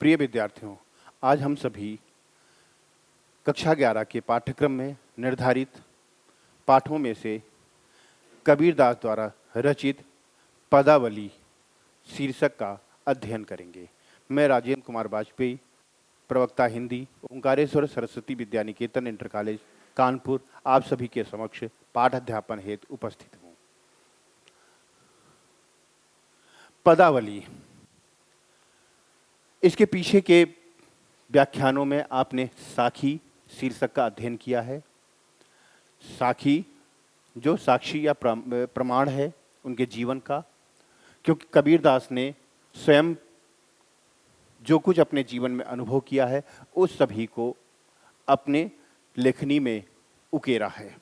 प्रिय विद्यार्थियों, आज हम सभी कक्षा 11 के पाठ्यक्रम में निर्धारित पाठों में से कबीरदास द्वारा रचित पदावली शीर्षक का अध्ययन करेंगे। मैं राजेंद्र कुमार वाजपेयी, प्रवक्ता हिंदी, ओंकारेश्वर सरस्वती विद्या निकेतन इंटर कॉलेज कानपुर, आप सभी के समक्ष पाठ अध्यापन हेतु उपस्थित हूँ। पदावली, इसके पीछे के व्याख्यानों में आपने साखी शीर्षक का अध्ययन किया है। साखी जो साक्षी या प्रमाण है उनके जीवन का, क्योंकि कबीरदास ने स्वयं जो कुछ अपने जीवन में अनुभव किया है उस सभी को अपने लेखनी में उकेरा है।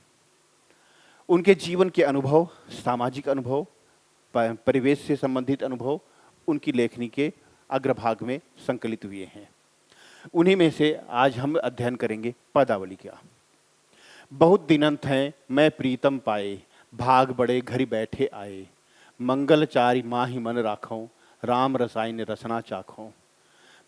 उनके जीवन के अनुभव, सामाजिक अनुभव, परिवेश से संबंधित अनुभव उनकी लेखनी के अग्रभाग में संकलित हुए हैं। उन्हीं में से आज हम अध्ययन करेंगे पदावली का। बहुत दिनंत हैं मैं प्रीतम पाए, भाग बड़े घरि बैठे आए। मंगलचारी माहि मन राखों, राम रसायन रसना चाखों।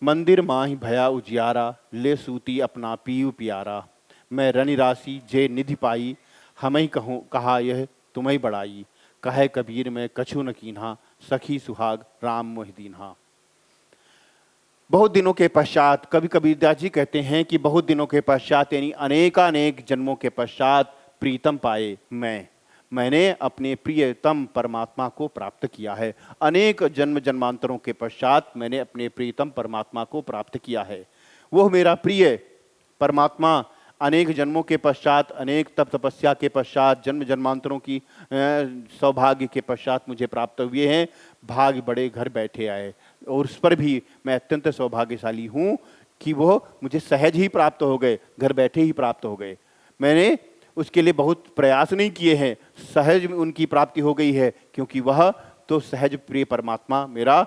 मंदिर माहि भया उजियारा, ले सूती अपना पीयू प्यारा। मैं रनि राशि जे निधि पाई, हमई कहूँ कहा यह तुम्हें बड़ाई। कहे कबीर में कछु न कीन्हा, सखी सुहाग राम मोहि दीन्हा। बहुत दिनों के पश्चात, कभी कबीरदास जी कहते हैं कि बहुत दिनों के पश्चात यानी अनेकानेक जन्मों के पश्चात प्रीतम पाए मैंने अपने प्रियतम परमात्मा को प्राप्त किया है। अनेक जन्म जन्मांतरों के पश्चात मैंने अपने प्रियतम परमात्मा को प्राप्त किया है। वह मेरा प्रिय परमात्मा अनेक जन्मों के पश्चात, अनेक तप तपस्या के पश्चात, जन्म जन्मांतरों की सौभाग्य के पश्चात मुझे प्राप्त हुए हैं। भाग बड़े घर बैठे आए, और उस पर भी मैं अत्यंत सौभाग्यशाली हूँ कि वो मुझे सहज ही प्राप्त हो गए, घर बैठे ही प्राप्त हो गए। मैंने उसके लिए बहुत प्रयास नहीं किए हैं, सहज उनकी प्राप्ति हो गई है, क्योंकि वह तो सहज प्रिय परमात्मा मेरा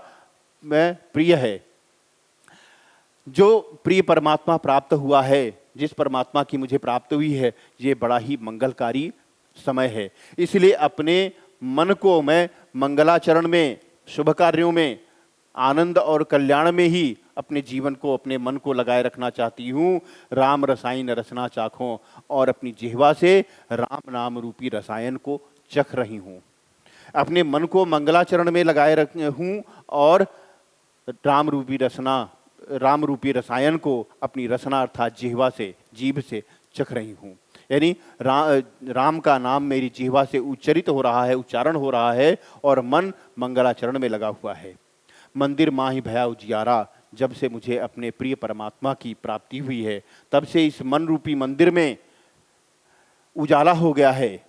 मैं प्रिय है। जो प्रिय परमात्मा प्राप्त हुआ है, जिस परमात्मा की मुझे प्राप्त हुई है, ये बड़ा ही मंगलकारी समय है। इसलिए अपने मन को मैं मंगलाचरण में, शुभ कार्यों में, आनंद और कल्याण में ही अपने जीवन को, अपने मन को लगाए रखना चाहती हूँ। राम रसायन रसना चाखों, और अपनी जिह्वा से राम नाम रूपी रसायन को चख रही हूँ। अपने मन को मंगलाचरण में लगाए रख हूँ और राम रूपी रसायन को अपनी रसना अर्थात जिह्वा से, जीभ से चख रही हूँ। यानी राम का नाम मेरी जिह्वा से उच्चरित हो रहा है, उच्चारण हो रहा है, और मन मंगलाचरण में लगा हुआ है। मंदिर माहि भया उजियारा, जब से मुझे अपने प्रिय परमात्मा की प्राप्ति हुई है तब से इस मन रूपी मंदिर में उजाला हो गया है।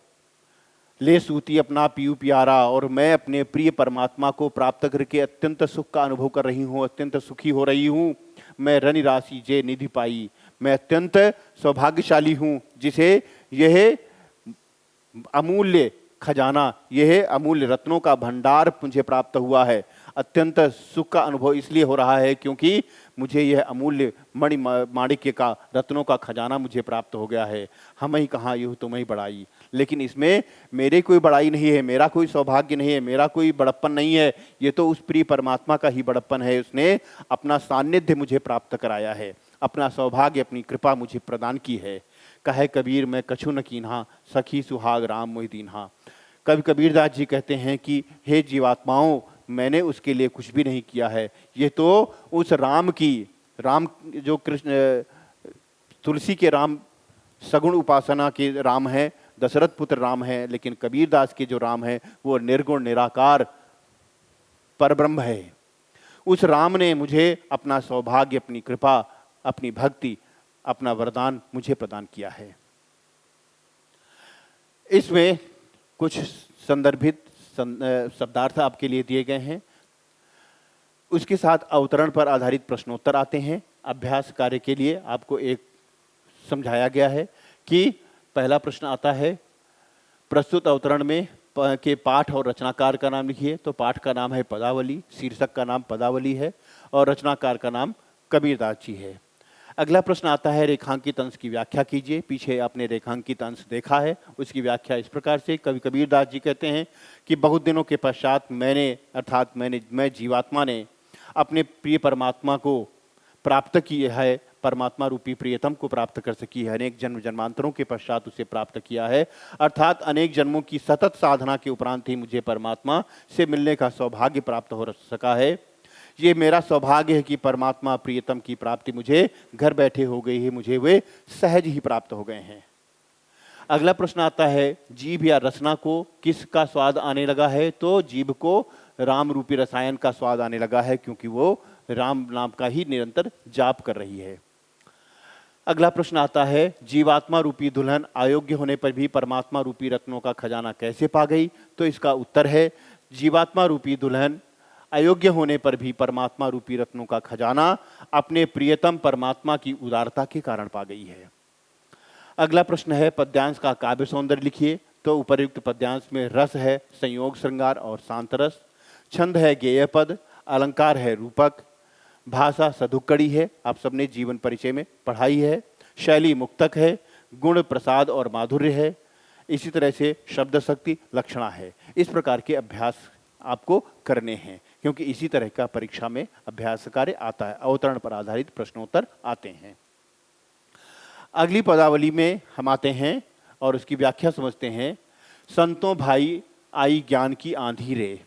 ले सूती अपना पीयू प्यारा, और मैं अपने प्रिय परमात्मा को प्राप्त करके अत्यंत सुख का अनुभव कर रही हूँ, अत्यंत सुखी हो रही हूँ। मैं रनि राशि जे निधि पाई, मैं अत्यंत सौभाग्यशाली हूँ जिसे यह अमूल्य खजाना, यह अमूल्य रत्नों का भंडार मुझे प्राप्त हुआ है। अत्यंत सुख का अनुभव इसलिए हो रहा है क्योंकि मुझे यह अमूल्य माणिक्य का, रत्नों का खजाना मुझे प्राप्त हो गया है। हम ही कहाँ यूँ तुम्हें बड़ाई, लेकिन इसमें मेरी कोई बड़ाई नहीं है, मेरा कोई सौभाग्य नहीं है, मेरा कोई बड़प्पन नहीं है। ये तो उस प्रिय परमात्मा का ही बड़प्पन है। उसने अपना सान्निध्य मुझे प्राप्त कराया है, अपना सौभाग्य, अपनी कृपा मुझे प्रदान की है। कहे कबीर मैं कछु न कीन्हा, सखी सुहाग राम मोहि दीन्हा। कवि कबीरदास जी कहते हैं कि हे जीवात्माओं, मैंने उसके लिए कुछ भी नहीं किया है। ये तो उस राम जो कृष्ण तुलसी के राम, सगुण उपासना के राम है, दशरथ पुत्र राम है, लेकिन कबीरदास के जो राम है वो निर्गुण निराकार परब्रह्म है। उस राम ने मुझे अपना सौभाग्य, अपनी कृपा, अपनी भक्ति, अपना वरदान मुझे प्रदान किया है। इसमें कुछ संदर्भित शब्दार्थ आपके लिए दिए गए हैं। उसके साथ अवतरण पर आधारित प्रश्नोत्तर आते हैं। अभ्यास कार्य के लिए आपको एक समझाया गया है कि पहला प्रश्न आता है, प्रस्तुत अवतरण में के पाठ और रचनाकार का नाम लिखिए। तो पाठ का नाम है पदावली, शीर्षक का नाम पदावली है, और रचनाकार का नाम कबीरदास जी है। अगला प्रश्न आता है, रेखांकित अंश की व्याख्या कीजिए। पीछे आपने रेखांकित अंश देखा है, उसकी व्याख्या इस प्रकार से कवि कबीरदास जी कहते हैं कि बहुत दिनों के पश्चात मैं जीवात्मा ने अपने प्रिय परमात्मा को प्राप्त की है, परमात्मा रूपी प्रियतम को प्राप्त कर सकी है, अनेक जन्म जन्मांतरों के पश्चात उसे प्राप्त किया है। अर्थात अनेक जन्मों की सतत साधना के उपरांत ही मुझे परमात्मा से मिलने का सौभाग्य प्राप्त हो सका है। ये मेरा सौभाग्य है कि परमात्मा प्रियतम की प्राप्ति मुझे घर बैठे हो गई है, मुझे वे सहज ही प्राप्त हो गए हैं। अगला प्रश्न आता है, जीभ या रसना को किसका स्वाद आने लगा है? तो जीभ को राम रूपी रसायन का स्वाद आने लगा है, क्योंकि वो राम नाम का ही निरंतर जाप कर रही है। अगला प्रश्न आता है, जीवात्मा रूपी दुल्हन अयोग्य होने पर भी परमात्मा रूपी रत्नों का खजाना कैसे पा गई? तो इसका उत्तर है, जीवात्मा रूपी दुल्हन अयोग्य होने पर भी परमात्मा रूपी रत्नों का खजाना अपने प्रियतम परमात्मा की उदारता के कारण पा गई है। अगला प्रश्न है, पद्यांश का काव्य सौंदर्य लिखिए। तो उपयुक्त पद्यांश में रस है संयोग श्रृंगार और शांत रस, छंद है गेय पद, अलंकार है रूपक, भाषा सधुक्कड़ी है, आप सबने जीवन परिचय में पढ़ाई है, शैली मुक्तक है, गुण प्रसाद और माधुर्य है, इसी तरह से शब्द शक्ति लक्षणा है। इस प्रकार के अभ्यास आपको करने हैं, क्योंकि इसी तरह का परीक्षा में अभ्यास कार्य आता है, अवतरण पर आधारित प्रश्नोत्तर आते हैं। अगली पदावली में हम आते हैं और उसकी व्याख्या समझते हैं। संतों भाई आई ज्ञान की आंधी रे।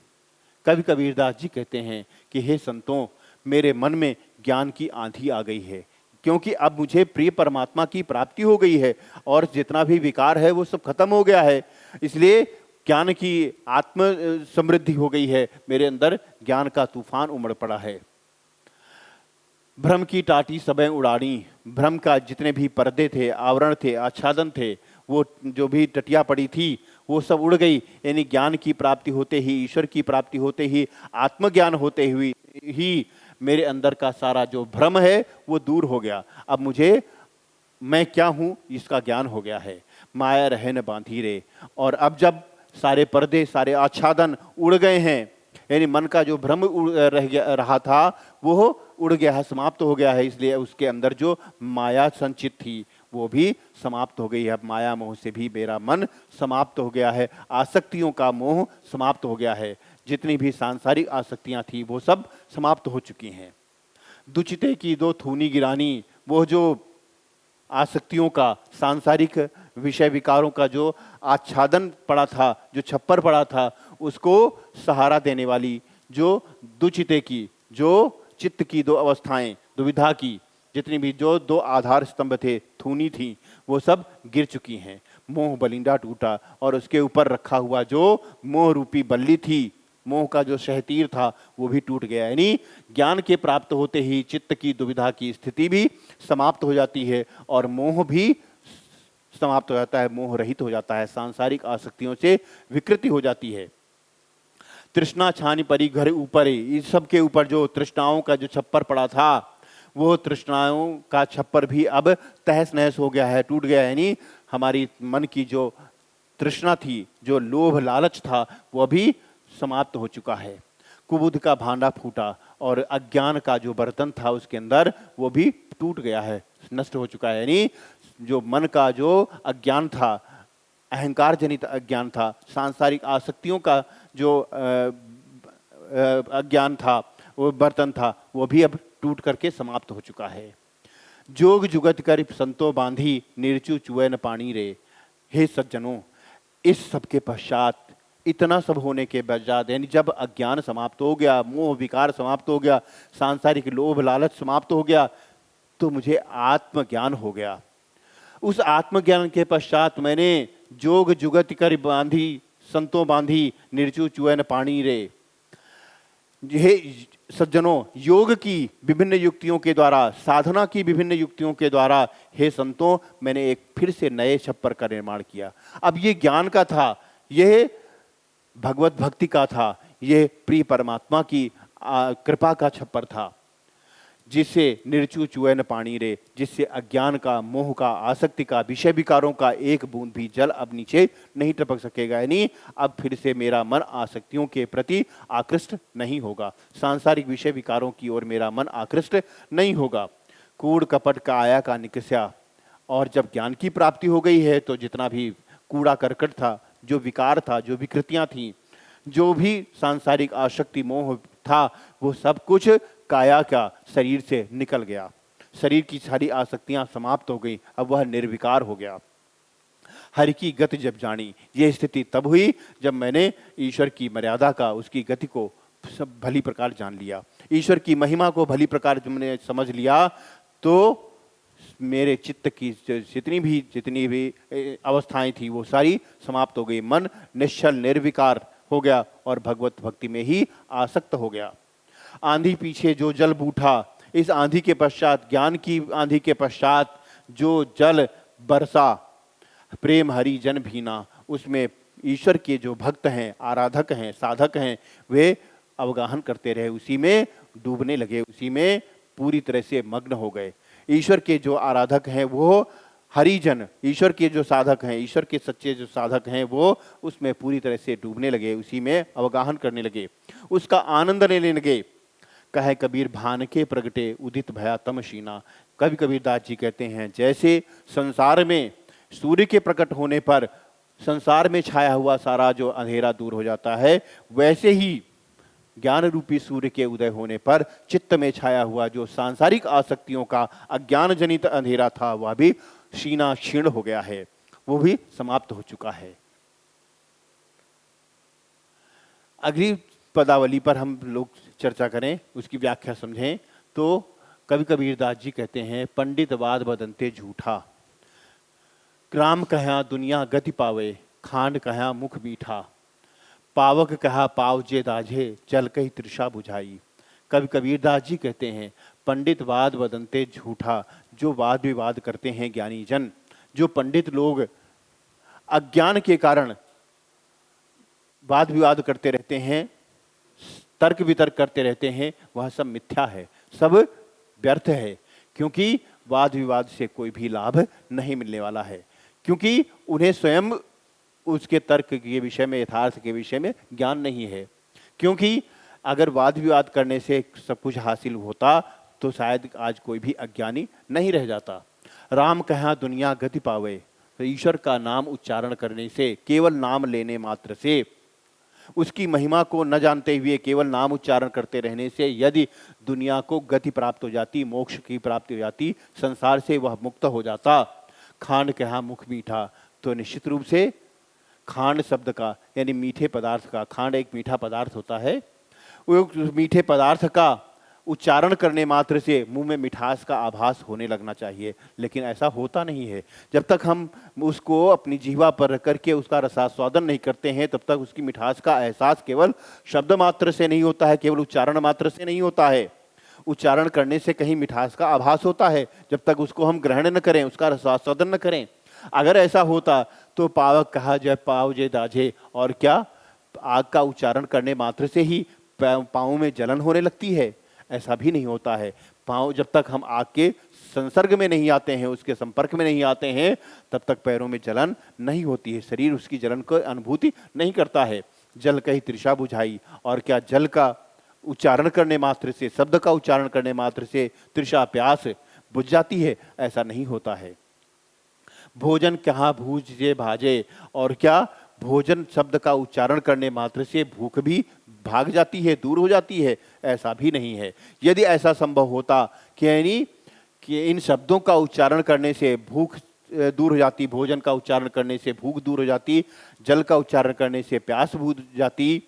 कवि कबीरदास जी कहते हैं कि हे संतों, मेरे मन में ज्ञान की आंधी आ गई है, क्योंकि अब मुझे प्रिय परमात्मा की प्राप्ति हो गई है और जितना भी विकार है वो सब खत्म हो गया है। इसलिए ज्ञान की आत्म समृद्धि हो गई है, मेरे अंदर ज्ञान का तूफान उमड़ पड़ा है। भ्रम की टाटी सबे उड़ानी, भ्रम का जितने भी पर्दे थे, आवरण थे, आच्छादन थे, वो जो भी टटिया पड़ी थी वो सब उड़ गई। यानी ज्ञान की प्राप्ति होते ही, ईश्वर की प्राप्ति होते ही, आत्मज्ञान होते हुए ही मेरे अंदर का सारा जो भ्रम है वो दूर हो गया। अब मुझे मैं क्या हूँ इसका ज्ञान हो गया है। माया रहे न बांधी रे। और अब जब सारे पर्दे, सारे आच्छादन उड़ गए हैं, यानी मन का जो भ्रम रहा था वो उड़ गया है, समाप्त हो गया है, इसलिए उसके अंदर जो माया संचित थी वो भी समाप्त हो गई है। अब माया मोह से भी मेरा मन समाप्त हो गया है, आसक्तियों का मोह समाप्त हो गया है, जितनी भी सांसारिक आसक्तियां थी वो सब समाप्त हो चुकी हैं। दुचिते की दो थूनी गिरानी, वो जो आसक्तियों का, सांसारिक विषय विकारों का जो आच्छादन पड़ा था, जो छप्पर पड़ा था, उसको सहारा देने वाली जो दुचिते की, जो चित्त की दो अवस्थाएं, दुविधा की जितनी भी जो दो आधार स्तंभ थे, थूनी थी, वो सब गिर चुकी हैं। मोह बलिंदा टूटा और उसके ऊपर रखा हुआ जो मोह रूपी बल्ली थी, मोह का जो शहतीर था वो भी टूट गया। यानी ज्ञान के प्राप्त होते ही चित्त की दुविधा की स्थिति भी समाप्त हो जाती है और मोह भी समाप्त हो जाता है, मोह रहित हो जाता है, सांसारिक आसक्तियों से विकृति हो जाती है। तृष्णा छानी परी घर ऊपर, इस सब के ऊपर जो तृष्णाओं का जो छप्पर पड़ा था, वो तृष्णाओं का छप्पर भी अब तहस नहस हो गया है, टूट गया है। यानी हमारी मन की जो तृष्णा थी, जो लोभ लालच था, वो भी समाप्त हो चुका है। कुबुद्ध का भांडा फूटा और अज्ञान का जो बर्तन था उसके अंदर, वो भी टूट गया है, नष्ट हो चुका है। यानी जो मन का जो अज्ञान था, अहंकार जनित अज्ञान था, सांसारिक आसक्तियों का जो अज्ञान था, वो बर्तन था, वो भी अब टूट करके समाप्त हो चुका है। जोग जुगत कर संतो बांधी, निर्चु चुए न पानी रे। हे सज्जनों, इस सब के पश्चात, इतना सब होने के पश्चात, यानी जब अज्ञान समाप्त हो गया, मोह विकार समाप्त हो गया, सांसारिक लोभ लालच समाप्त हो गया, तो मुझे आत्मज्ञान हो गया। उस आत्मज्ञान के पश्चात मैंने जोग जुगत कर बांधी, संतों बांधी, निर्चु चुए न पानी रे। हे सज्जनों, योग की विभिन्न युक्तियों के द्वारा, साधना की विभिन्न युक्तियों के द्वारा, हे संतों, मैंने एक फिर से नए छप्पर का निर्माण किया। अब ये ज्ञान का था, यह भगवत भक्ति का था, यह प्रिय परमात्मा की कृपा का छप्पर था, जिससे निर्चु चुए न पानी रे, जिससे अज्ञान का, मोह का, आसक्ति का, विषय विकारों का एक बूंद भी जल अब नीचे नहीं टपक सकेगा। यानी अब फिर से मेरा मन आसक्तियों के प्रति आकृष्ट नहीं होगा, सांसारिक विषय विकारों की ओर मेरा मन आकृष्ट नहीं होगा। कूड़ कपट का आया का निकस्या। और जब ज्ञान की प्राप्ति हो गई है तो जितना भी कूड़ा करकट था, जो विकार था, जो विकृतियां थीं, जो भी सांसारिक आसक्ति मोह था, वो सब कुछ काया का शरीर से निकल गया। शरीर की सारी आसक्तियां समाप्त हो गई, अब वह निर्विकार हो गया। हरि की गति जब जानी, यह स्थिति तब हुई जब मैंने ईश्वर की मर्यादा का, उसकी गति को सब भली प्रकार जान लिया। ईश्वर की महिमा को भली प्रकार जब मैंने समझ लिया तो मेरे चित्त की जितनी भी अवस्थाएं थी वो सारी समाप्त हो गई। मन निश्चल निर्विकार हो गया और भगवत भक्ति में ही आसक्त हो गया। आंधी पीछे जो जल बूठा, इस आंधी के पश्चात, ज्ञान की आंधी के पश्चात जो जल बरसा, प्रेम हरि जन भीना, उसमें ईश्वर के जो भक्त हैं, आराधक हैं, साधक हैं, वे अवगाहन करते रहे, उसी में डूबने लगे, उसी में पूरी तरह से मग्न हो गए। ईश्वर के जो आराधक हैं वो हरिजन, ईश्वर के जो साधक हैं, ईश्वर के सच्चे जो साधक हैं वो उसमें पूरी तरह से डूबने लगे, उसी में अवगाहन करने लगे, उसका आनंद लेने लगे। कहे कबीर भान के प्रगटे उदित भया तमशीना। कभी कबीरदास जी कहते हैं जैसे संसार में सूर्य के प्रकट होने पर संसार में छाया हुआ सारा जो अंधेरा दूर हो जाता है, वैसे ही ज्ञान रूपी सूर्य के उदय होने पर चित्त में छाया हुआ जो सांसारिक आसक्तियों का अज्ञान जनित अंधेरा था वह भी क्षीणा क्षीण हो गया है, वो भी समाप्त हो चुका है। अगली पदावली पर हम लोग चर्चा करें, उसकी व्याख्या समझें तो कवि कबीरदास जी कहते हैं पंडितवाद बदनते झूठा, ग्राम कहा दुनिया गति पावे, खांड कहा मुख मीठा, पावक कहा पाव जे दाझे, चल कही तृषा बुझाई। कवि कबीरदास जी कहते हैं पंडितवाद बदनते झूठा, जो वाद विवाद करते हैं ज्ञानी जन, जो पंडित लोग अज्ञान के कारण वाद विवाद करते रहते हैं, तर्क वितर्क करते रहते हैं, वह सब मिथ्या है, सब व्यर्थ है, क्योंकि वाद विवाद से कोई भी लाभ नहीं मिलने वाला है, क्योंकि उन्हें स्वयं उसके तर्क के विषय में, यथार्थ के विषय में ज्ञान नहीं है। क्योंकि अगर वाद विवाद करने से सब कुछ हासिल होता तो शायद आज कोई भी अज्ञानी नहीं रह जाता। राम कहा दुनिया गति पावे, तो ईश्वर का नाम उच्चारण करने से, केवल नाम लेने मात्र से, उसकी महिमा को न जानते हुए केवल नाम उच्चारण करते रहने से यदि दुनिया को गति प्राप्त हो जाती, मोक्ष की प्राप्ति हो जाती, संसार से वह मुक्त हो जाता। खांड कहा मुख मीठा, तो निश्चित रूप से खांड शब्द का यानी मीठे पदार्थ का, खांड एक मीठा पदार्थ होता है, वो मीठे पदार्थ का उच्चारण करने मात्र से मुंह में मिठास का आभास होने लगना चाहिए, लेकिन ऐसा होता नहीं है। जब तक हम उसको अपनी जीवा पर रख करके उसका रसास्वादन नहीं करते हैं, तब तक उसकी मिठास का एहसास केवल शब्द मात्र से नहीं होता है, केवल उच्चारण मात्र से नहीं होता है। उच्चारण करने से कहीं मिठास का आभास होता है, जब तक उसको हम ग्रहण न करें, उसका रसास्वादन न करें। अगर ऐसा होता तो पावक कहा जय पाव जय दाझे, और क्या आग का उच्चारण करने मात्र से ही पाँव में जलन होने लगती है? ऐसा भी नहीं होता है। पाँव जब तक हम आग के संसर्ग में नहीं आते हैं, उसके संपर्क में नहीं आते हैं, तब तक पैरों में जलन नहीं होती है, शरीर उसकी जलन को अनुभूति नहीं करता है। जल कही तृषा बुझाई, और क्या जल का उच्चारण करने मात्र से, शब्द का उच्चारण करने मात्र से तृषा प्यास बुझ जाती है? ऐसा नहीं होता है। भोजन कहाँ भूजे भाजे, और क्या भोजन शब्द का उच्चारण करने मात्र से भूख भी भाग जाती है, दूर हो जाती है? ऐसा भी नहीं है। यदि ऐसा संभव होता कि यानी कि इन शब्दों का उच्चारण करने से भूख दूर हो जाती, भोजन का उच्चारण करने से भूख दूर हो जाती, जल का उच्चारण करने से प्यास बुझ जाती,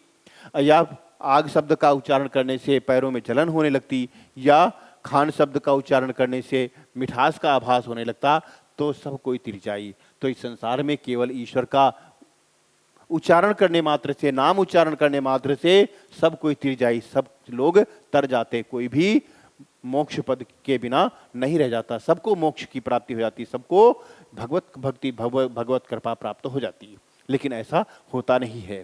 या आग शब्द का उच्चारण करने से पैरों में जलन होने लगती, या खान शब्द का उच्चारण करने से मिठास का आभास होने लगता, तो सब कोई तिर जाई। तो इस संसार में केवल ईश्वर का उच्चारण करने मात्र से, नाम उच्चारण करने मात्र से सब कोई तिर जाई, सब लोग तर जाते, कोई भी मोक्ष पद के बिना नहीं रह जाता, सबको मोक्ष की प्राप्ति हो जाती, सबको भगवत भक्ति भगवत कृपा प्राप्त हो जाती। लेकिन ऐसा होता नहीं है।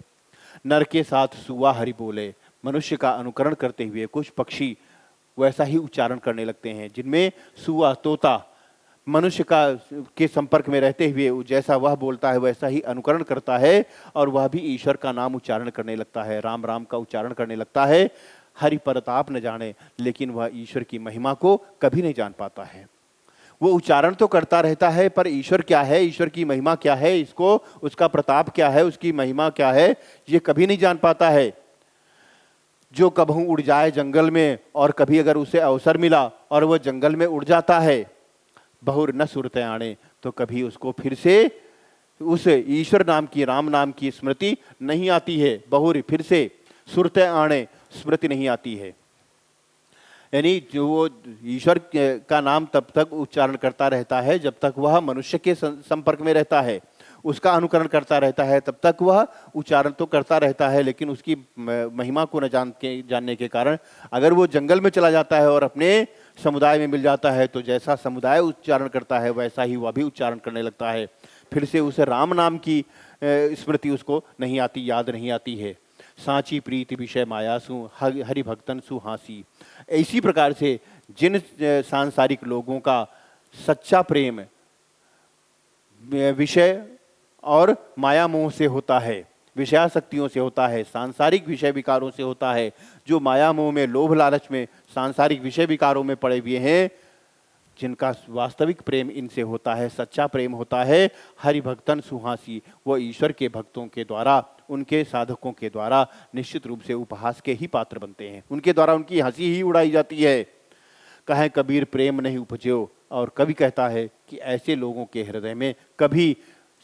नर के साथ सुआ हरि बोले, मनुष्य का अनुकरण करते हुए कुछ पक्षी वैसा ही उच्चारण करने लगते हैं, जिनमें सुआ तोता मनुष्य का के संपर्क में रहते हुए जैसा वह बोलता है वैसा ही अनुकरण करता है, और वह भी ईश्वर का नाम उच्चारण करने लगता है, राम राम का उच्चारण करने लगता है। हरि परताप न जाने, लेकिन वह ईश्वर की महिमा को कभी नहीं जान पाता है। वो उच्चारण तो करता रहता है, पर ईश्वर क्या है, ईश्वर की महिमा क्या है, इसको उसका प्रताप क्या है, उसकी महिमा क्या है, ये कभी नहीं जान पाता है। जो कबहू उड़ जाए जंगल में, और कभी अगर उसे अवसर मिला और वह जंगल में उड़ जाता है, बहुर न सुरत आणे, तो कभी उसको फिर से उस ईश्वर नाम की, राम नाम की स्मृति नहीं आती है। बहुर फिर से सुरत आणे, स्मृति नहीं आती है। यानी जो वो ईश्वर का नाम तब तक उच्चारण करता रहता है जब तक वह मनुष्य के संपर्क में रहता है, उसका अनुकरण करता रहता है, तब तक वह उच्चारण तो करता रहता है, लेकिन उसकी महिमा को न जानने के कारण अगर वो जंगल में चला जाता है और अपने समुदाय में मिल जाता है, तो जैसा समुदाय उच्चारण करता है वैसा ही वह भी उच्चारण करने लगता है। फिर से उसे राम नाम की स्मृति उसको नहीं आती, याद नहीं आती है। सांची प्रीति विषय मायासु हरि भक्तन सुहासी। इसी प्रकार से जिन सांसारिक लोगों का सच्चा प्रेम विषय और माया मोह से होता है, विषयासक्तियों से होता है, सांसारिक विषय विकारों से होता है, जो माया मोह में, लोभ लालच में, सांसारिक विषय विकारों में पड़े हुए हैं, जिनका वास्तविक प्रेम इनसे होता है, सच्चा प्रेम होता है, हरि भक्तन सुहासी, वो ईश्वर के भक्तों के द्वारा, उनके साधकों के द्वारा निश्चित रूप से उपहास के ही पात्र बनते हैं, उनके द्वारा उनकी हंसी ही उड़ाई जाती है। कहे कबीर प्रेम नहीं उपजो, और कवि कहता है कि ऐसे लोगों के हृदय में कभी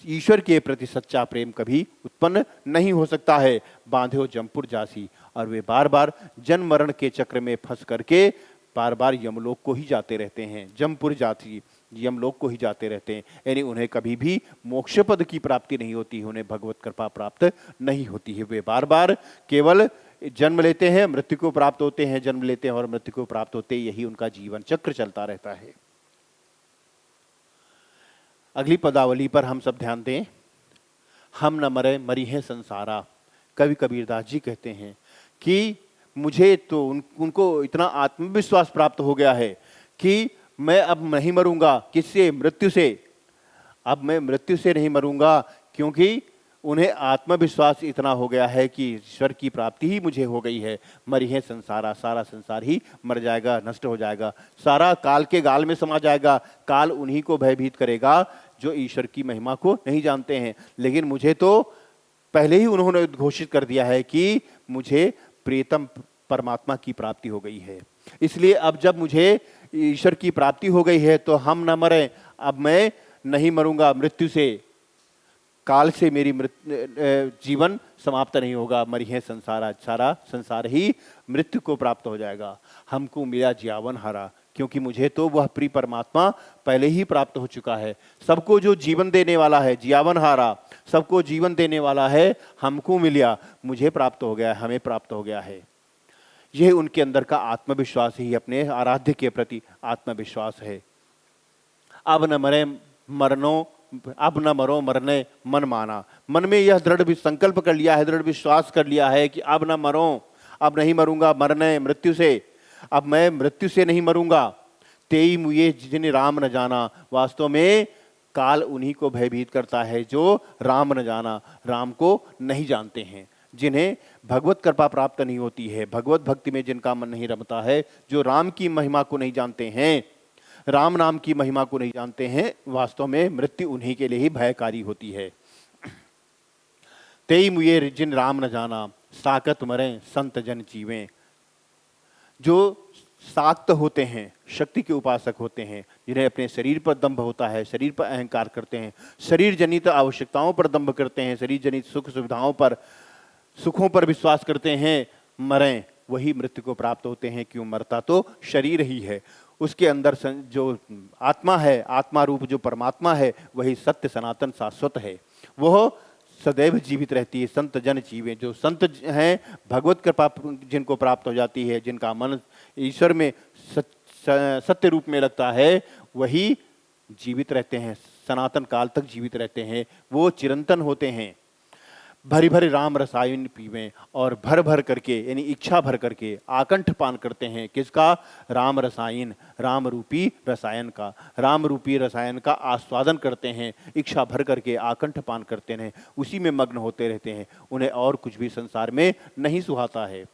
ईश्वर के प्रति सच्चा प्रेम कभी उत्पन्न नहीं हो सकता है। बांधो जमपुर जासी, और वे बार बार जन्म मरण के चक्र में फंस करके बार बार यमलोक को ही जाते रहते हैं। जमपुर जासी, यमलोक को ही जाते रहते हैं, यानी उन्हें कभी भी मोक्ष पद की प्राप्ति नहीं होती, उन्हें भगवत कृपा प्राप्त नहीं होती है। वे बार बार केवल जन्म लेते हैं, मृत्यु को प्राप्त होते हैं, जन्म लेते हैं और मृत्यु को प्राप्त होते, यही उनका जीवन चक्र चलता रहता है। अगली पदावली पर हम सब ध्यान दें। हम न मरे मरी है संसारा। कवि कबीरदास जी कहते हैं कि मुझे तो उनको इतना आत्मविश्वास प्राप्त हो गया है कि मैं अब नहीं मरूंगा। किससे? मृत्यु से। अब मैं मृत्यु से नहीं मरूंगा, क्योंकि उन्हें आत्मविश्वास इतना हो गया है कि ईश्वर की प्राप्ति ही मुझे हो गई है। मरी है संसारा, सारा संसार ही मर जाएगा, नष्ट हो जाएगा, सारा काल के गाल में समा जाएगा। काल उन्हीं को भयभीत करेगा जो ईश्वर की महिमा को नहीं जानते हैं। लेकिन मुझे तो पहले ही उन्होंने घोषित कर दिया है कि मुझे प्रियतम परमात्मा की प्राप्ति हो गई है। इसलिए अब जब मुझे ईश्वर की प्राप्ति हो गई है तो हम न मरें, अब मैं नहीं मरूंगा मृत्यु से, काल से मेरी जीवन समाप्त नहीं होगा। मरी है संसारा, सारा संसार ही मृत्यु को प्राप्त हो जाएगा। हमको मिला जीवन हारा, क्योंकि मुझे तो वह प्रिय परमात्मा पहले ही प्राप्त हो चुका है। सबको जो जीवन देने वाला है, जीवन हारा, सबको जीवन देने वाला है, हमको मिला, मुझे प्राप्त हो गया है, हमें प्राप्त हो गया है। यह उनके अंदर का आत्मविश्वास ही अपने आराध्य के प्रति आत्मविश्वास है। अब न मरे मरनो, अब न मरो मरने मन माना। मन में यह दृढ़ संकल्प कर लिया है, दृढ़ विश्वास कर लिया है कि अब न मरो, अब नहीं मरूंगा मरने मृत्यु से, अब मैं मृत्यु से नहीं मरूंगा। तेई मुए जिन्हें राम न जाना। वास्तव में काल उन्हीं को भयभीत करता है जो राम न जाना, राम को नहीं जानते हैं, जिन्हें भगवत कृपा प्राप्त नहीं होती है, भगवत भक्ति में जिनका मन नहीं रमता है, जो राम की महिमा को नहीं जानते हैं, राम नाम की महिमा को नहीं जानते हैं, वास्तव में मृत्यु उन्हीं के लिए ही भयकारी होती है। तेई मुए जिन राम न जाना, साकत मरें संत जन जीवें। जो साक्त होते हैं, शक्ति के उपासक होते हैं, जिन्हें अपने शरीर पर दंभ होता है, शरीर पर अहंकार करते हैं, शरीर जनित आवश्यकताओं पर दंभ करते हैं, शरीर जनित सुख सुविधाओं पर, सुखों पर विश्वास करते हैं, मरें, वही मृत्यु को प्राप्त होते हैं। क्यों? मरता तो शरीर ही है, उसके अंदर जो आत्मा है, आत्मा रूप जो परमात्मा है, वही सत्य सनातन शाश्वत है, वह सदैव जीवित रहती है। संत जन जीवें। जो संत हैं, भगवत कृपा जिनको प्राप्त हो जाती है, जिनका मन ईश्वर में सत्य रूप में लगता है, वही जीवित रहते हैं, सनातन काल तक जीवित रहते हैं, वो चिरंतन होते हैं। भरी भरी राम रसायन पीवें, और भर भर करके यानी इच्छा भर करके आकंठ पान करते हैं। किसका? राम रसायन, राम रूपी रसायन का, राम रूपी रसायन का आस्वादन करते हैं, इच्छा भर करके आकंठ पान करते हैं, उसी में मग्न होते रहते हैं। उन्हें और कुछ भी संसार में नहीं सुहाता है।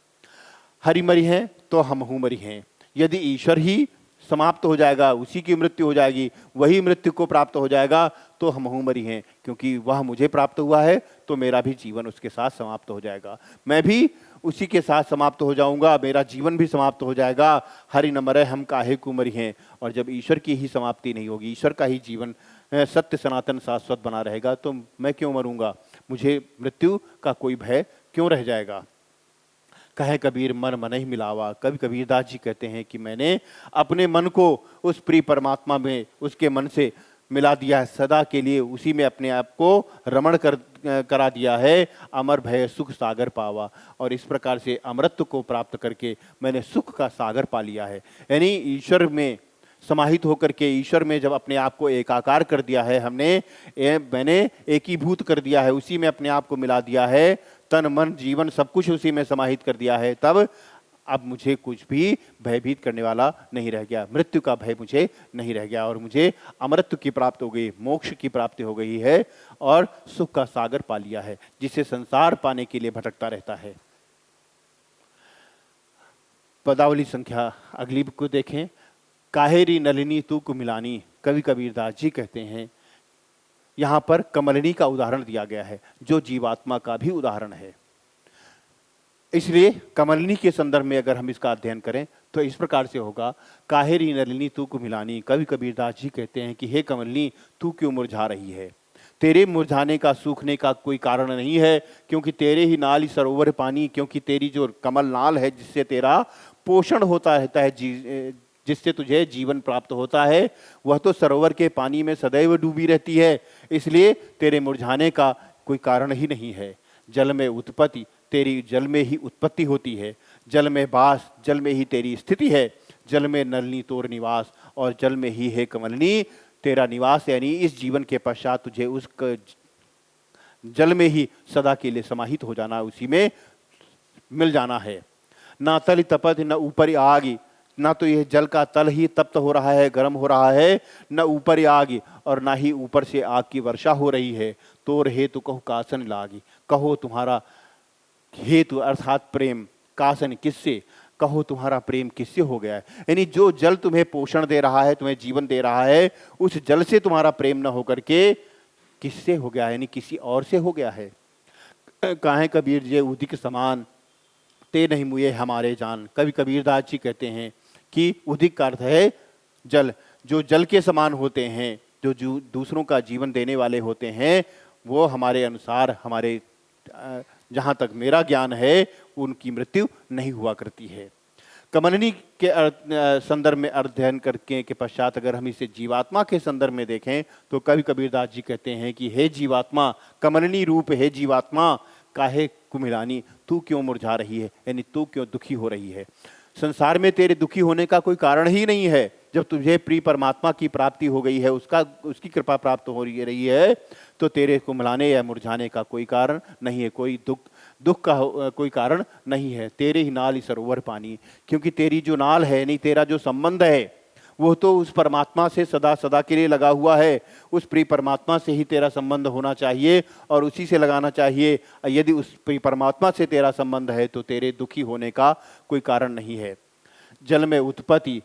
हरि मरी हैं तो हमहू मरी हैं। यदि ईश्वर ही समाप्त हो जाएगा, उसी की मृत्यु हो जाएगी, वही मृत्यु को प्राप्त हो जाएगा, तो हमहू मरी हैं, क्योंकि वह मुझे प्राप्त हुआ है तो मेरा भी जीवन उसके साथ समाप्त हो जाएगा, मैं भी उसी के साथ समाप्त हो जाऊंगा, मेरा जीवन भी समाप्त हो जाएगा। हरि न मरे हम काहे को मरी हैं। और जब ईश्वर की ही समाप्ति नहीं होगी, ईश्वर का ही जीवन सत्य सनातन शाश्वत बना रहेगा, तो मैं क्यों मरूंगा, मुझे मृत्यु का कोई भय क्यों रह जाएगा। कहे कबीर मन मन ही मिलावा। कवि कबीरदास जी कहते हैं कि मैंने अपने मन को उस प्रिय परमात्मा में, उसके मन से मिला दिया है, सदा के लिए उसी में अपने आप को रमण करा दिया है। अमर भय सुख सागर पावा। और इस प्रकार से अमरत्व को प्राप्त करके मैंने सुख का सागर पा लिया है। यानी ईश्वर में समाहित होकर के, ईश्वर में जब अपने आप को एकाकार कर दिया है मैंने एकीभूत कर दिया है, उसी में अपने आप को मिला दिया है, तन मन जीवन सब कुछ उसी में समाहित कर दिया है, तब अब मुझे कुछ भी भयभीत करने वाला नहीं रह गया, मृत्यु का भय मुझे नहीं रह गया, और मुझे अमरत्व की प्राप्त हो गई, मोक्ष की प्राप्ति हो गई है, और सुख का सागर पा लिया है, जिसे संसार पाने के लिए भटकता रहता है। पदावली संख्या अगली को देखें। काहेरी नलिनी तू कुमिलानी। कवि कबीरदास जी कहते हैं, यहाँ पर कमलिनी का उदाहरण दिया गया है, जो जीवात्मा का भी उदाहरण है। इसलिए कमलिनी के संदर्भ में अगर हम इसका अध्ययन करें तो इस प्रकार से होगा, काहेरी नलिनी तू कुमिलानी। कवि कबीरदास जी कहते हैं कि हे कमलिनी, तू क्यों मुरझा रही है। तेरे मुरझाने का, सूखने का कोई कारण नहीं है, क्योंकि तेरे ही नाल ही सरोवर पानी, क्योंकि तेरी जो कमल नाल है, जिससे तेरा पोषण होता रहता है, जिससे तुझे जीवन प्राप्त होता है, वह तो सरोवर के पानी में सदैव डूबी रहती है, इसलिए तेरे मुरझाने का कोई कारण ही नहीं है। जल में उत्पत्ति, तेरी जल में ही उत्पत्ति होती है, जल में बास, जल में ही तेरी स्थिति है, जल में नलनी तोर निवास, और जल में ही है कमलनी तेरा निवास। यानी इस जीवन के पश्चात तुझे उस जल में ही सदा के लिए समाहित हो जाना, उसी में मिल जाना है। ना तल तपत न ऊपर आग, ना तो यह जल का तल ही तप्त हो रहा है, गर्म हो रहा है, न ऊपर आग, और ना ही ऊपर से आग की वर्षा हो रही है। तोर हेतु कहो कासन लागी। कहो तुम्हारा हेतु अर्थात प्रेम, कासन किससे, कहो तुम्हारा प्रेम किससे हो गया है। यानी जो जल तुम्हें पोषण दे रहा है, तुम्हें जीवन दे रहा है, उस जल से तुम्हारा प्रेम न होकर के किससे हो गया है, यानी किसी और से हो गया है। काहे कबीर जे उदिक समान, ते नहीं मुए हमारे जान। कवि कबीरदास जी कहते हैं कि उदिक का अर्थ है जल, जो जल के समान होते हैं, जो दूसरों का जीवन देने वाले होते हैं, वो हमारे अनुसार, हमारे जहाँ तक मेरा ज्ञान है, उनकी मृत्यु नहीं हुआ करती है। कमलिनी के संदर्भ में अध्ययन करके के पश्चात अगर हम इसे जीवात्मा के संदर्भ में देखें तो कवि कबीरदास जी कहते हैं कि हे जीवात्मा, कमलिनी रूप हे जीवात्मा, काहे कुमिलानी, तू क्यों मुरझा रही है, यानी तू क्यों दुखी हो रही है। संसार में तेरे दुखी होने का कोई कारण ही नहीं है। जब तुझे प्रिय परमात्मा की प्राप्ति हो गई है, उसकी कृपा प्राप्त हो रही है, तो तेरे कुमिलाने या मुरझाने का कोई कारण नहीं है, कोई दुख का कोई कारण नहीं है। तेरे ही नाल ही सरोवर पानी, क्योंकि तेरी जो नाल है, नहीं तेरा जो संबंध है, वो तो उस परमात्मा से सदा सदा के लिए लगा हुआ है। उस प्रिय परमात्मा से ही तेरा संबंध होना चाहिए और उसी से लगाना चाहिए। यदि उस प्रिय परमात्मा से तेरा संबंध है तो तेरे दुखी होने का कोई कारण नहीं है। जल में उत्पत्ति,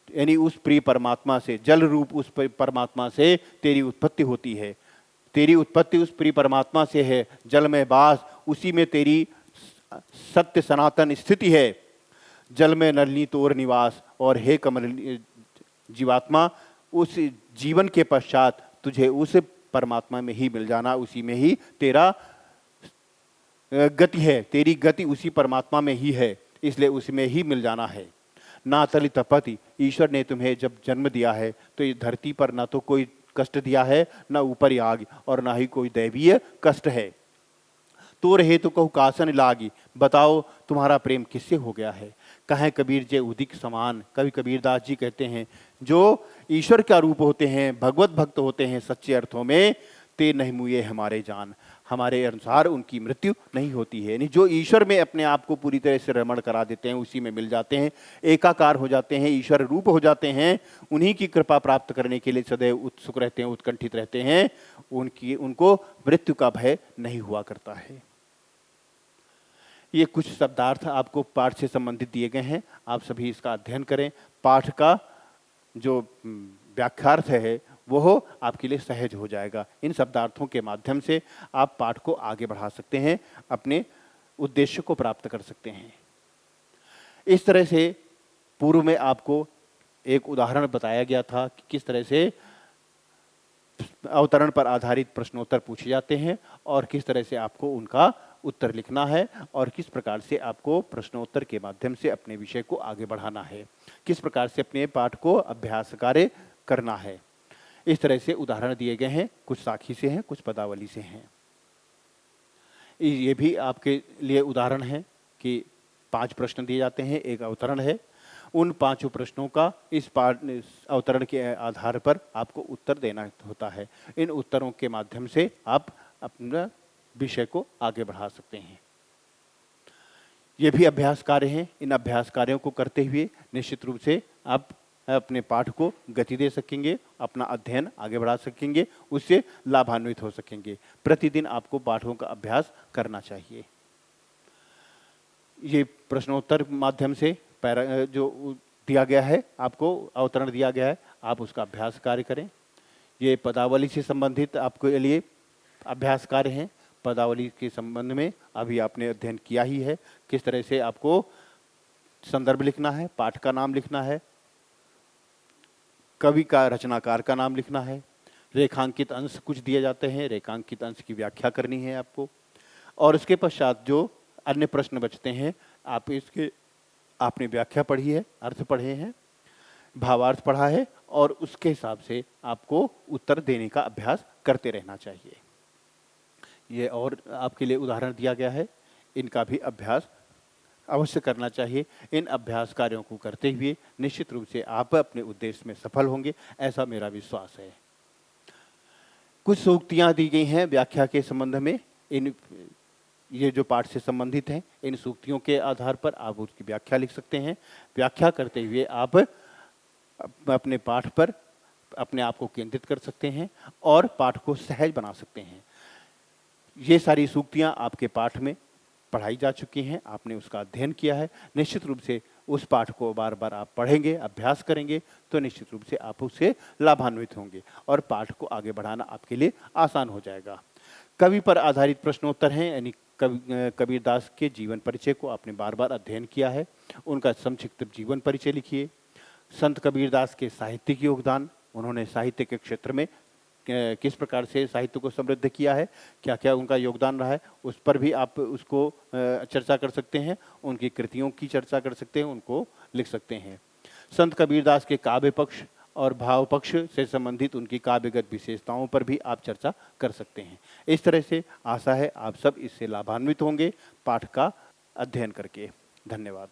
यानी उस प्रिय परमात्मा से, जल रूप उस परमात्मा से तेरी उत्पत्ति होती है। तेरी उत्पत्ति उस प्रिय परमात्मा से है। जल में बास, उसी में तेरी सत्य सनातन स्थिति है। जल में नलिनी तोर निवास, और हे कमल जीवात्मा, उस जीवन के पश्चात तुझे उस परमात्मा में ही मिल जाना, उसी में ही तेरा गति है, तेरी गति उसी परमात्मा में ही है, इसलिए उसमें ही मिल जाना है। ना तलि तपति, ईश्वर ने तुम्हें जब जन्म दिया है तो इस धरती पर ना तो कोई कष्ट दिया है, ना ऊपर आग, और ना ही कोई दैवीय कष्ट है। तोर हेतु कहू कासन लागी, बताओ तुम्हारा प्रेम किससे हो गया है। कहें कबीर जे उदिक समान। कवि कबीरदास जी कहते हैं, जो ईश्वर का रूप होते हैं, भगवत भक्त होते हैं सच्चे अर्थों में, ते नहीं मुए हमारे जान, हमारे अनुसार उनकी मृत्यु नहीं होती है। यानी जो ईश्वर में अपने आप को पूरी तरह से रमण करा देते हैं, उसी में मिल जाते हैं, एकाकार हो जाते हैं, ईश्वर रूप हो जाते हैं, उन्हीं की कृपा प्राप्त करने के लिए सदैव उत्सुक रहते हैं, उत्कंठित रहते हैं, उनको मृत्यु का भय नहीं हुआ करता है। ये कुछ शब्दार्थ आपको पाठ से संबंधित दिए गए हैं, आप सभी इसका अध्ययन करें। पाठ का जो व्याख्यार्थ है वो आपके लिए सहज हो जाएगा। इन शब्दार्थों के माध्यम से आप पाठ को आगे बढ़ा सकते हैं, अपने उद्देश्य को प्राप्त कर सकते हैं। इस तरह से पूर्व में आपको एक उदाहरण बताया गया था कि किस तरह से अवतरण पर आधारित प्रश्नोत्तर पूछे जाते हैं और किस तरह से आपको उनका उत्तर लिखना है और किस प्रकार से आपको प्रश्नोत्तर के माध्यम से अपने विषय को आगे बढ़ाना है, किस प्रकार से अपने पाठ को अभ्यास कार्य करना है। इस तरह से उदाहरण दिए गए हैं, कुछ साखी से हैं, कुछ पदावली से हैं। ये भी आपके लिए उदाहरण है कि 5 प्रश्न दिए जाते हैं, एक अवतरण है। उन 5 प्रश्नों का इस अवतरण के आधार पर आपको उत्तर देना होता है। इन उत्तरों के माध्यम से आप अपना विषय को आगे बढ़ा सकते हैं। ये भी अभ्यास कार्य हैं। इन अभ्यास कार्यों को करते हुए निश्चित रूप से आप अपने पाठ को गति दे सकेंगे, अपना अध्ययन आगे बढ़ा सकेंगे, उससे लाभान्वित हो सकेंगे। प्रतिदिन आपको पाठों का अभ्यास करना चाहिए। ये प्रश्नोत्तर माध्यम से जो दिया गया है, आपको अवतरण दिया गया है, आप उसका अभ्यास कार्य करें। ये पदावली से संबंधित आपके लिए अभ्यास कार्य हैं। पदावली के संबंध में अभी आपने अध्ययन किया ही है, किस तरह से आपको संदर्भ लिखना है, पाठ का नाम लिखना है, कवि का, रचनाकार का नाम लिखना है, रेखांकित अंश कुछ दिए जाते हैं, रेखांकित अंश की व्याख्या करनी है आपको, और उसके पश्चात जो अन्य प्रश्न बचते हैं आपने व्याख्या पढ़ी है, अर्थ पढ़े हैं, भावार्थ पढ़ा है और उसके हिसाब से आपको उत्तर देने का अभ्यास करते रहना चाहिए। ये और आपके लिए उदाहरण दिया गया है, इनका भी अभ्यास अवश्य करना चाहिए। इन अभ्यास कार्यों को करते हुए निश्चित रूप से आप अपने उद्देश्य में सफल होंगे, ऐसा मेरा विश्वास है। कुछ सूक्तियां दी गई हैं व्याख्या के संबंध में। ये जो पाठ से संबंधित हैं, इन सूक्तियों के आधार पर आप उसकी व्याख्या लिख सकते हैं। व्याख्या करते हुए आप अपने पाठ पर अपने आप को केंद्रित कर सकते हैं और पाठ को सहज बना सकते हैं। ये सारी सूक्तियां आपके पाठ में पढ़ाई जा चुकी हैं, आपने उसका अध्ययन किया है। निश्चित रूप से उस पाठ को बार बार आप पढ़ेंगे, अभ्यास करेंगे तो निश्चित रूप से आप उससे लाभान्वित होंगे और पाठ को आगे बढ़ाना आपके लिए आसान हो जाएगा। कवि पर आधारित प्रश्नोत्तर हैं, यानी कबीरदास के जीवन परिचय को आपने बार बार अध्ययन किया है, उनका संक्षिप्त जीवन परिचय लिखिए। संत कबीरदास के साहित्यिक योगदान, उन्होंने साहित्य के क्षेत्र में किस प्रकार से साहित्य को समृद्ध किया है, क्या क्या उनका योगदान रहा है, उस पर भी आप उसको चर्चा कर सकते हैं। उनकी कृतियों की चर्चा कर सकते हैं, उनको लिख सकते हैं। संत कबीरदास के काव्य पक्ष और भाव पक्ष से संबंधित उनकी काव्यगत विशेषताओं पर भी आप चर्चा कर सकते हैं। इस तरह से आशा है आप सब इससे लाभान्वित होंगे पाठ का अध्ययन करके। धन्यवाद।